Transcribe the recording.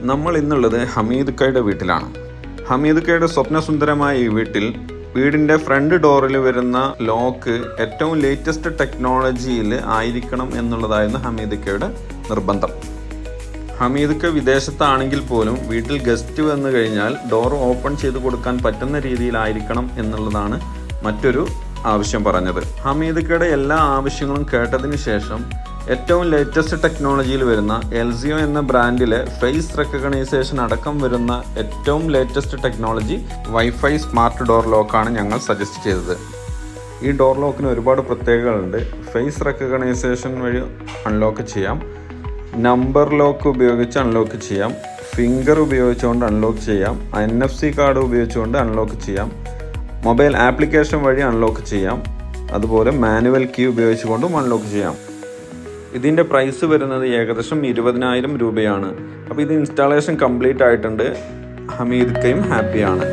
നമ്മൾ ഇന്നുള്ളത് ഹമീദ് കയുടെ വീട്ടിലാണ്. ഹമീദ് കയുടെ സ്വപ്നസുന്ദരമായ ഈ വീടിൻ്റെ ഫ്രണ്ട് ഡോറിൽ വരുന്ന ലോക്ക് ഏറ്റവും ലേറ്റസ്റ്റ് ടെക്നോളജിയിൽ ആയിരിക്കണം എന്നുള്ളതായിരുന്നു ഹമീദ് കയുടെ നിർബന്ധം. ഹമീദ് ക വിദേശത്താണെങ്കിൽ പോലും വീട്ടിൽ ഗസ്റ്റ് വന്നു കഴിഞ്ഞാൽ ഡോർ ഓപ്പൺ ചെയ്ത് കൊടുക്കാൻ പറ്റുന്ന രീതിയിലായിരിക്കണം എന്നുള്ളതാണ് മറ്റൊരു ആവശ്യം പറഞ്ഞത്. ഹമീദ് കയുടെ എല്ലാ ആവശ്യങ്ങളും കേട്ടതിന് ശേഷം ഏറ്റവും ലേറ്റസ്റ്റ് ടെക്നോളജിയിൽ വരുന്ന എൽസിയോ എന്ന ബ്രാൻഡിലെ ഫേസ് റെക്കഗ്നൈസേഷൻ അടക്കം വരുന്ന ഏറ്റവും latest technology wifi smart door ലോക്കാണ് ഞങ്ങൾ സജസ്റ്റ് ചെയ്തത്. ഈ ഡോർ ലോക്കിന് ഒരുപാട് പ്രത്യേകതകളുണ്ട്. ഫേസ് റെക്കഗ്നൈസേഷൻ വഴി അൺലോക്ക് ചെയ്യാം, നമ്പർ ലോക്ക് ഉപയോഗിച്ച് അൺലോക്ക് ചെയ്യാം, ഫിംഗർ ഉപയോഗിച്ചുകൊണ്ട് അൺലോക്ക് ചെയ്യാം, NFC കാർഡ് ഉപയോഗിച്ചുകൊണ്ട് അൺലോക്ക് ചെയ്യാം, മൊബൈൽ ആപ്ലിക്കേഷൻ വഴി അൺലോക്ക് ചെയ്യാം, അതുപോലെ മാനുവൽ കീ ഉപയോഗിച്ചുകൊണ്ടും അൺലോക്ക് ചെയ്യാം. ഇതിൻ്റെ പ്രൈസ് വരുന്നത് ഏകദേശം 20,000 രൂപയാണ്. അപ്പോൾ ഇത് ഇൻസ്റ്റാളേഷൻ കംപ്ലീറ്റ് ആയിട്ടുണ്ട്. ഹമീദ് കയും ഹാപ്പിയാണ്.